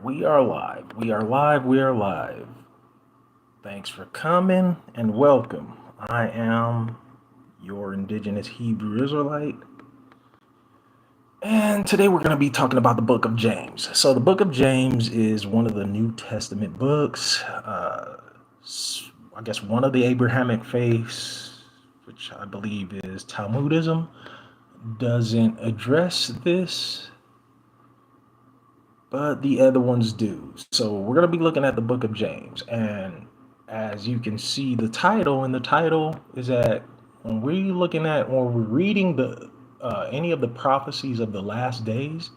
We are live. We are live. We are live. Thanks for coming and welcome. I am your indigenous Hebrew Israelite, and today we're going to be talking about the book of James. So, the book of James is one of the New Testament books. I guess one of the Abrahamic faiths, which I believe is Talmudism, doesn't address this, but the other ones do. So we're going to be looking at the book of James. And as you can see, the title, and the title is that when we're reading the any of the prophecies of the last days,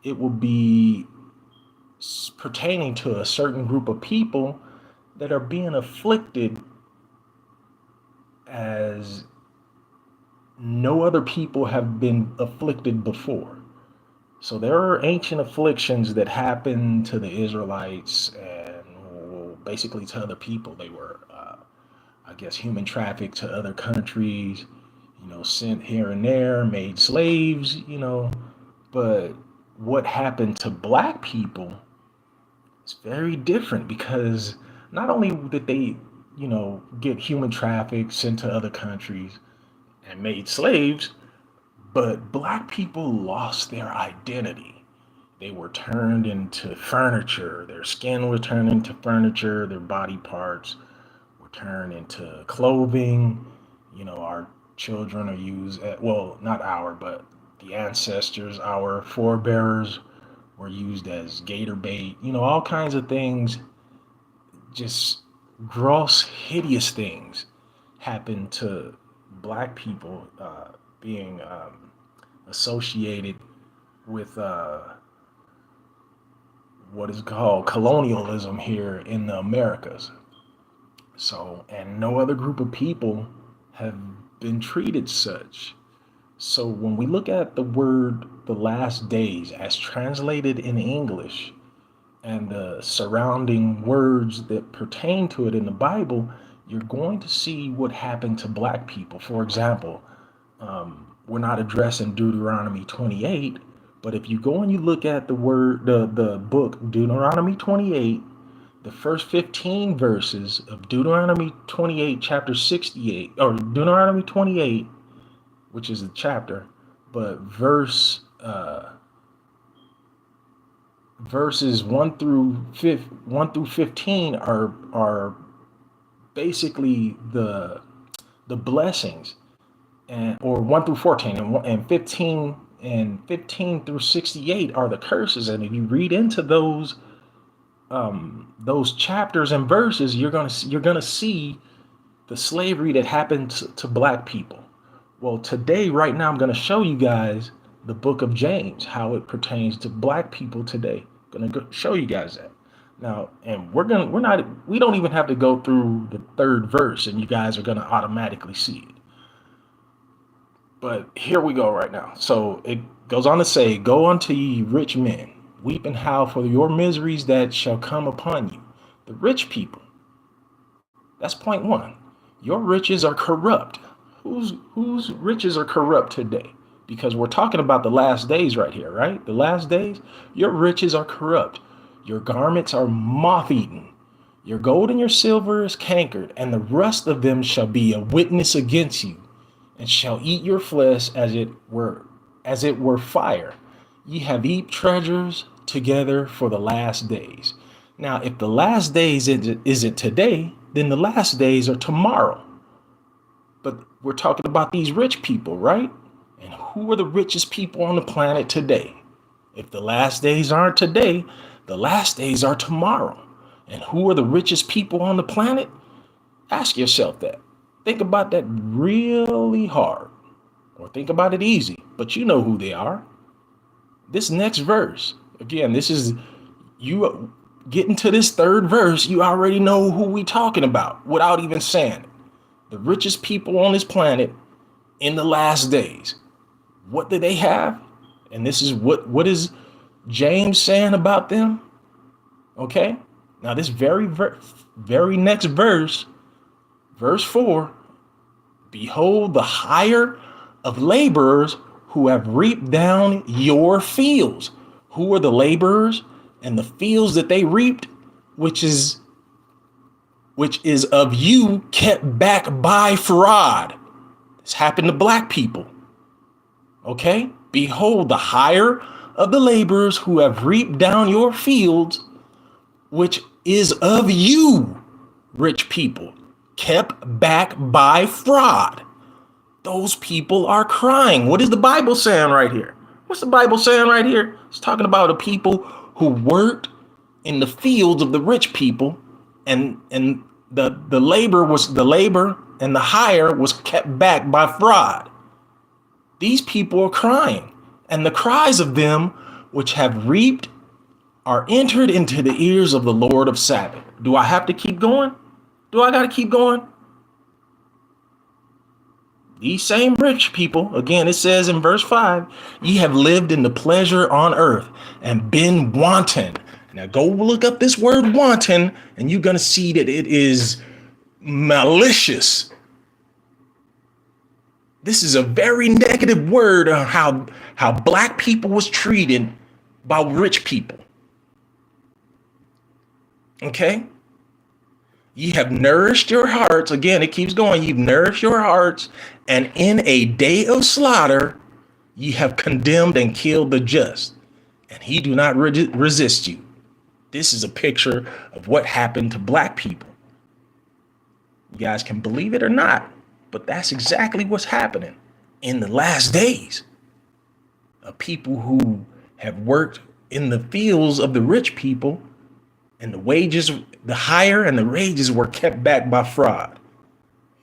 it will be pertaining to a certain group of people that are being afflicted as no other people have been afflicted before. So there are ancient afflictions that happened to the Israelites and well, basically to other people. They were, I guess, human trafficked to other countries, sent here and there, made slaves, But what happened to black people is very different because not only did they, get human trafficked, sent to other countries, and made slaves, but black people lost their identity. They were turned into furniture. Their skin was turned into furniture. Their body parts were turned into clothing. Our children are used, well, not our, but the ancestors, our forebearers were used as gator bait. All kinds of things, just gross, hideous things happened to black people being associated with what is called colonialism here in the Americas. So, and no other group of people have been treated such. So, when we look at the word the last days as translated in English and the surrounding words that pertain to it in the Bible, you're going to see what happened to black people. For example, we're not addressing Deuteronomy 28, but if you go and you look at the book Deuteronomy 28, the first 15 verses of Deuteronomy 28, chapter 68, or Deuteronomy 28, which is a chapter, but verses 1 through 15 are basically the blessings, and or 1 through 14, and 15 through 68 are the curses. And if you read into those chapters and verses, you're gonna see the slavery that happened to black people. Well, today, right now, I'm gonna show you guys the book of James, how it pertains to black people today. I'm gonna show you guys that now, and we don't even have to go through the third verse, and you guys are gonna automatically see it. But here we go right now. So it goes on to say, "Go unto ye rich men, weep and howl for your miseries that shall come upon you." The rich people. That's point one. Your riches are corrupt. Whose riches are corrupt today? Because we're talking about the last days right here, right? The last days, your riches are corrupt. Your garments are moth-eaten. Your gold and your silver is cankered, and the rust of them shall be a witness against you, and shall eat your flesh as it were fire. Ye have heaped treasures together for the last days. Now, if the last days isn't today, then the last days are tomorrow. But we're talking about these rich people, right? And who are the richest people on the planet today? If the last days aren't today, the last days are tomorrow. And who are the richest people on the planet? Ask yourself that. Think about that really hard, or think about it easy, but you know who they are. This next verse, again, this is you getting to this third verse, you already know who we talking about without even saying it. The richest people on this planet in the last days. What do they have? And this is what is James saying about them? Okay? Now this very next verse, verse 4, "Behold the hire of laborers who have reaped down your fields." Who are the laborers? and the fields that they reaped, which is of you, kept back by fraud. This happened to black people. Okay? Behold, the hire of the laborers who have reaped down your fields, which is of you, rich people, kept back by fraud. Those people are crying. What is the Bible saying right here? What's the Bible saying right here? It's talking about the people who worked in the fields of the rich people, and the labor and the hire was kept back by fraud. These people are crying, and the cries of them which have reaped are entered into the ears of the Lord of Sabbath. Do I have to keep going? Do I got to keep going? These same rich people, again, it says in verse 5, ye have lived in the pleasure on earth and been wanton. Now go look up this word wanton, and you're going to see that it is malicious. This is a very negative word on how black people was treated by rich people. Okay? Ye have nourished your hearts. Again, it keeps going. You've nourished your hearts, and in a day of slaughter, ye have condemned and killed the just, and he do not resist you. This is a picture of what happened to black people. You guys can believe it or not, but that's exactly what's happening in the last days. Of people who have worked in the fields of the rich people, and the wages, the hire and the wages were kept back by fraud.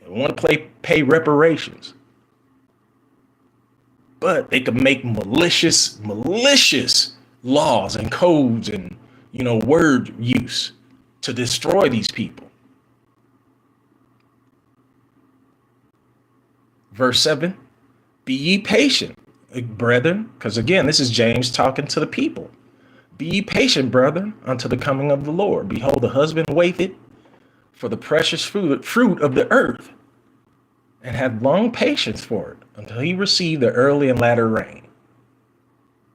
They want to pay reparations, but they could make malicious laws and codes and word use to destroy these people. Verse 7, be ye patient, brethren, because again, this is James talking to the people. Be ye patient, brethren, unto the coming of the Lord. Behold, the husband waiteth for the precious fruit of the earth, and have long patience for it, until he receive the early and latter rain.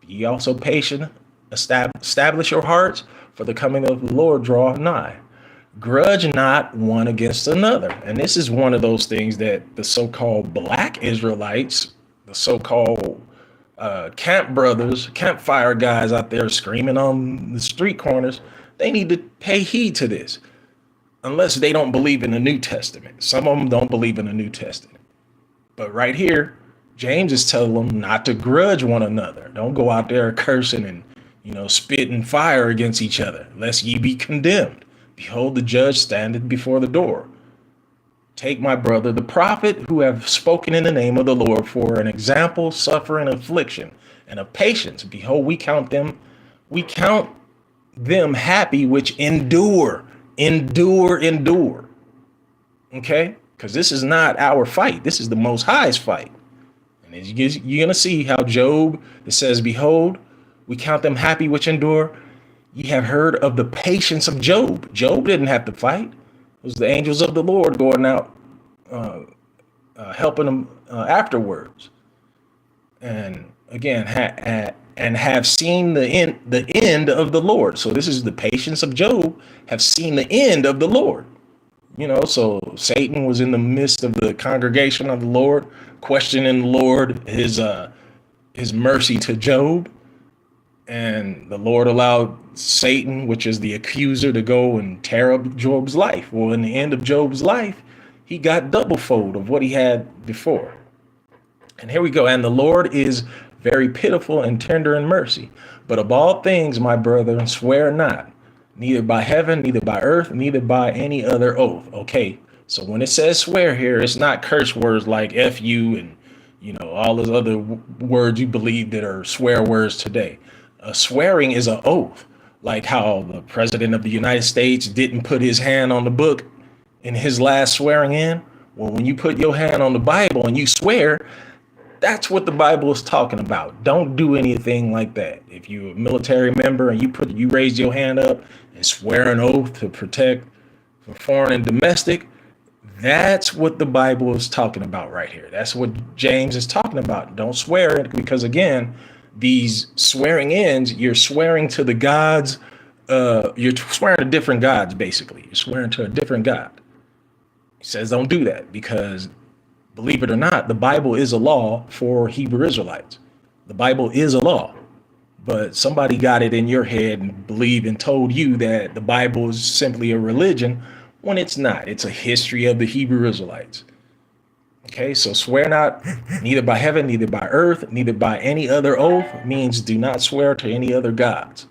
Be ye also patient, establish your hearts, for the coming of the Lord draweth nigh. Grudge not one against another. And this is one of those things that the so-called black Israelites, the so-called campfire guys out there screaming on the street corners, they need to pay heed to this, unless they don't believe in the New Testament. Some of them don't believe in the New Testament. But right here, James is telling them not to grudge one another. Don't go out there cursing and, spitting fire against each other, lest ye be condemned. Behold, the judge standeth before the door. Take my brother, the prophet, who have spoken in the name of the Lord, for an example, suffering, affliction, and of patience. Behold, we count them happy which endure. Okay? Because this is not our fight. This is the Most High's fight. And as you're going to see how Job, it says, behold, we count them happy which endure. Ye have heard of the patience of Job. Job didn't have to fight. It was the angels of the Lord going out, helping him afterwards. And again, have seen the end of the Lord. So this is the patience of Job, have seen the end of the Lord. So Satan was in the midst of the congregation of the Lord, questioning the Lord, his mercy to Job. And the Lord allowed Satan, which is the accuser, to go and tear up Job's life. Well, in the end of Job's life, he got double fold of what he had before. And here we go. And the Lord is very pitiful and tender in mercy. But of all things, my brethren, swear not, neither by heaven, neither by earth, neither by any other oath. Okay, so when it says swear here, it's not curse words like F you and, all those other words you believe that are swear words today. Swearing is an oath, like how the president of the United States didn't put his hand on the book in his last swearing in. Well, when you put your hand on the Bible and you swear, that's what the Bible is talking about. Don't do anything like that. If you're a military member and you raise your hand up and swear an oath to protect from foreign and domestic, that's what the Bible is talking about right here. That's what James is talking about. Don't swear it, because again, these swearing ins, you're swearing to the gods You're swearing to different gods, basically. You're swearing to a different God. He says don't do that because, believe it or not, the Bible is a law for Hebrew Israelites. The Bible is a law, but somebody got it in your head and believed and told you that the Bible is simply a religion when it's not. It's a history of the Hebrew Israelites. Okay, so swear not, neither by heaven, neither by earth, neither by any other oath means do not swear to any other gods.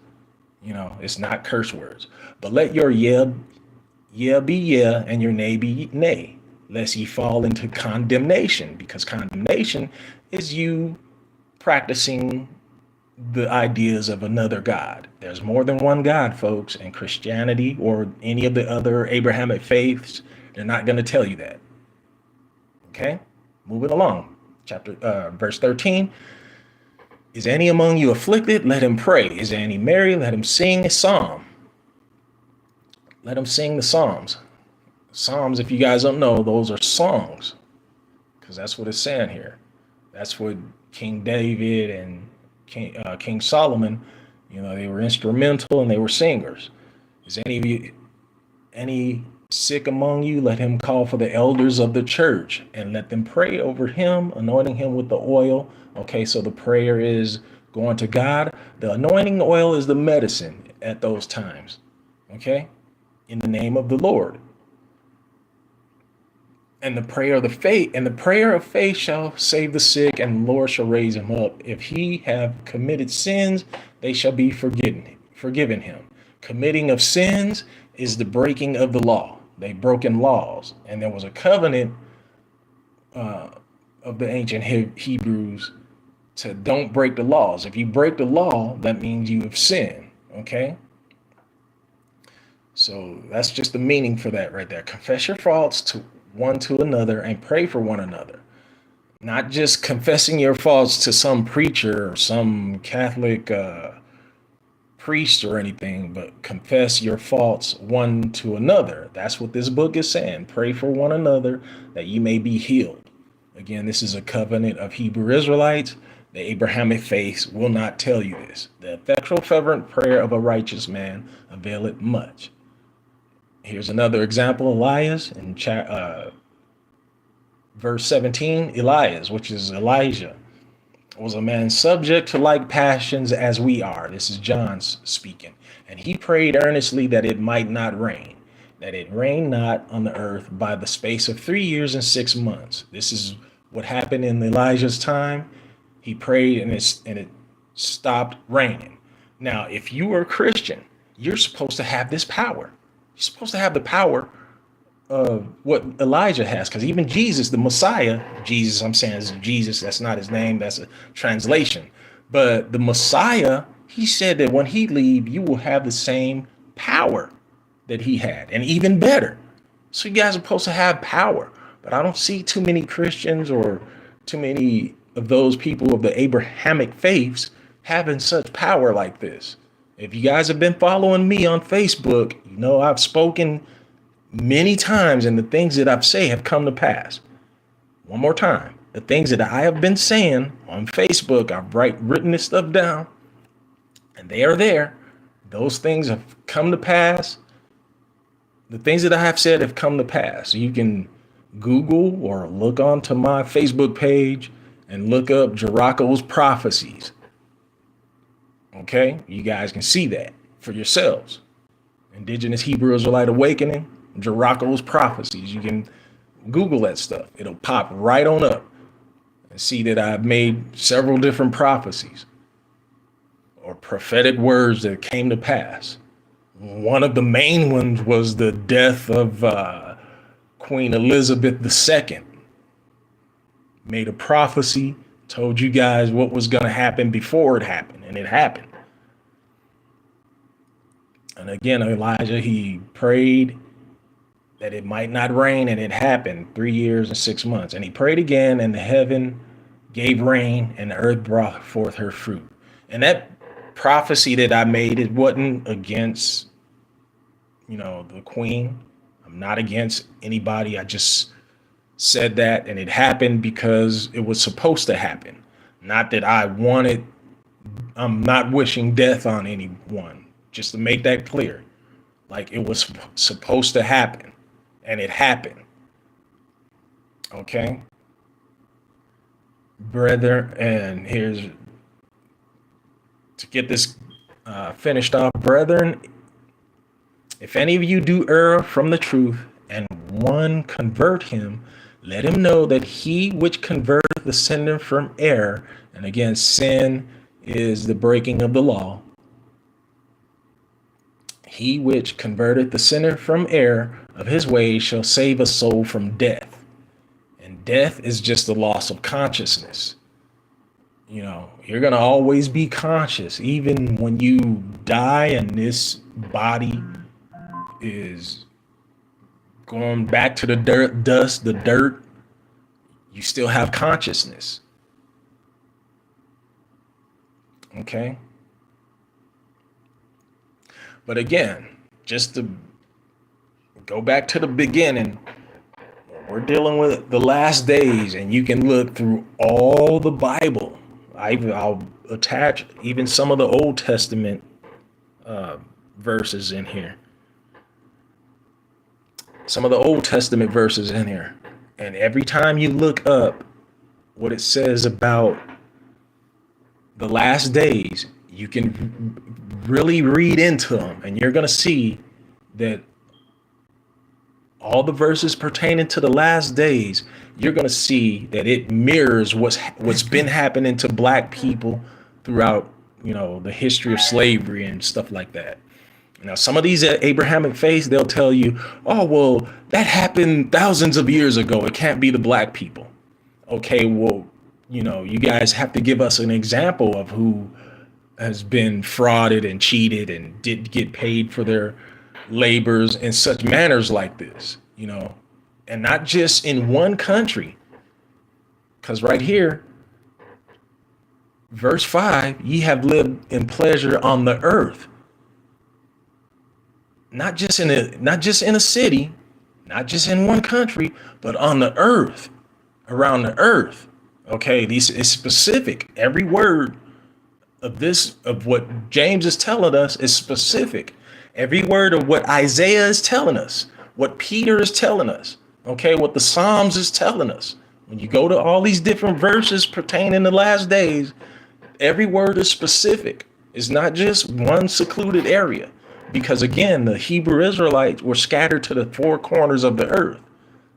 It's not curse words. But let your yeah be yeah and your nay be nay, lest ye fall into condemnation, because condemnation is you practicing the ideas of another God. There's more than one God, folks, and Christianity or any of the other Abrahamic faiths, they're not going to tell you that. Okay, moving along. Verse 13. Is any among you afflicted? Let him pray. Is any merry? Let him sing a psalm. Let him sing the psalms. Psalms, if you guys don't know, those are songs, because that's what it's saying here. That's what King David and King Solomon, they were instrumental and they were singers. Is any sick among you? Let him call for the elders of the church and let them pray over him, anointing him with the oil. Okay, so the prayer is going to God. The anointing oil is the medicine at those times. Okay, in the name of the Lord. And the prayer of faith shall save the sick, and the Lord shall raise him up. If he have committed sins, they shall be forgiven him. Committing of sins is the breaking of the law. They broken laws, and there was a covenant of the ancient Hebrews to don't break the laws. If you break the law, that means you have sinned. Okay. So that's just the meaning for that right there. Confess your faults to one to another and pray for one another. Not just confessing your faults to some preacher or some Catholic priest or anything, but confess your faults one to another. That's what this book is saying. Pray for one another that you may be healed. Again, this is a covenant of Hebrew Israelites. The Abrahamic faith will not tell you this. The effectual fervent prayer of a righteous man availeth much. Here's another example. Elias in verse 17. Elias, which is Elijah, was a man subject to like passions as we are. This is John speaking. And he prayed earnestly that it might not rain, that it rain not on the earth by the space of 3 years and 6 months. This is what happened in Elijah's time. He prayed and it stopped raining. Now, if you are a Christian, you're supposed to have this power. You're supposed to have the power of what Elijah has, because even Jesus, the Messiah, Jesus, I'm saying is Jesus, that's not his name, that's a translation. But the Messiah, he said that when he leave, you will have the same power that he had, and even better. So you guys are supposed to have power. But I don't see too many Christians or too many of those people of the Abrahamic faiths having such power like this. If you guys have been following me on Facebook, you know I've spoken many times, and the things that I've said have come to pass. One more time, the things that I have been saying on Facebook, I've written this stuff down, and they are there. Those things have come to pass. The things that I have said have come to pass. You can Google or look onto my Facebook page and look up Jericho's prophecies. Okay, you guys can see that for yourselves. Indigenous Hebrew Israelite Awakening, Jericho's prophecies. You can Google that stuff. It'll pop right on up and see that I've made several different prophecies or prophetic words that came to pass. One of the main ones was the death of Queen Elizabeth II. Made a prophecy, told you guys what was going to happen before it happened, and it happened. And again, Elijah, he prayed that it might not rain, and it happened 3 years and 6 months. And he prayed again, and the heaven gave rain, and the earth brought forth her fruit. And that prophecy that I made, it wasn't against, the queen. I'm not against anybody. I just said that, and it happened because it was supposed to happen. Not that I'm not wishing death on anyone. Just to make that clear. Like it was supposed to happen, and it happened. Okay? Brethren, and here's to get this finished off. Brethren, if any of you do err from the truth, and one convert him, let him know that he which converteth the sinner from error, and again, sin is the breaking of the law. He which converteth the sinner from error of his ways shall save a soul from death. And death is just the loss of consciousness. You know, you're going to always be conscious, even when you die and this body is going back to the dust, the dirt, you still have consciousness. Okay? But again, just to go back to the beginning, we're dealing with the last days, and you can look through all the Bible. I'll attach even some of the Old Testament verses in here. Some of the Old Testament verses in here. And every time you look up what it says about the last days, you can really read into them, and you're going to see that all the verses pertaining to the last days, you're going to see that it mirrors what's been happening to black people throughout, the history of slavery and stuff like that. Now, some of these Abrahamic faiths, they'll tell you, oh, well, that happened thousands of years ago. It can't be the black people. Okay, well, you guys have to give us an example of who has been frauded and cheated and didn't get paid for their labors in such manners like this, and not just in one country. Because right here, verse 5, ye have lived in pleasure on the earth. Not just in a city, not just in one country, but on the earth, around the earth. Okay, these is specific. Every word of what James is telling us is specific. Every word of what Isaiah is telling us, what Peter is telling us, okay, what the Psalms is telling us. When you go to all these different verses pertaining to the last days, every word is specific. It's not just one secluded area. Because again, the Hebrew Israelites were scattered to the four corners of the earth.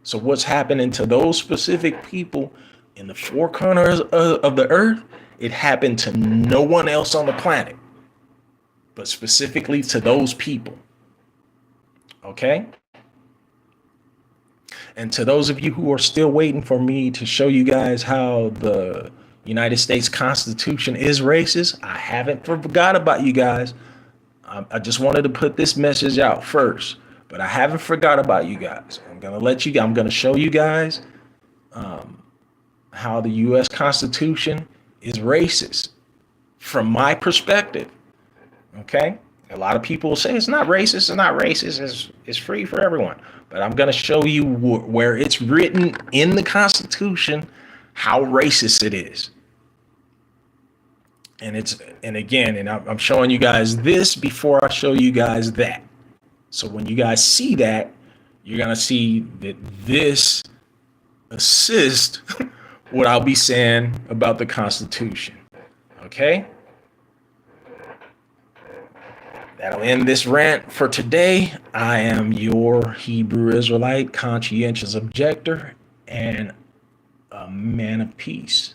So what's happening to those specific people in the four corners of the earth, it happened to no one else on the planet, but specifically to those people. Okay? And to those of you who are still waiting for me to show you guys how the United States Constitution is racist, I haven't forgot about you guys. I just wanted to put this message out first, but I haven't forgot about you guys. I'm going to show you guys how the U.S. Constitution is racist from my perspective. Okay? A lot of people say it's not racist. It's free for everyone. But I'm going to show you where it's written in the Constitution how racist it is. And I'm showing you guys this before I show you guys that. So when you guys see that, you're going to see that this assists what I'll be saying about the Constitution. Okay? That'll end this rant for today. I am your Hebrew Israelite, conscientious objector, and a man of peace.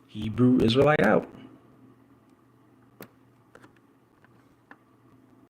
Hebrew Israelite out.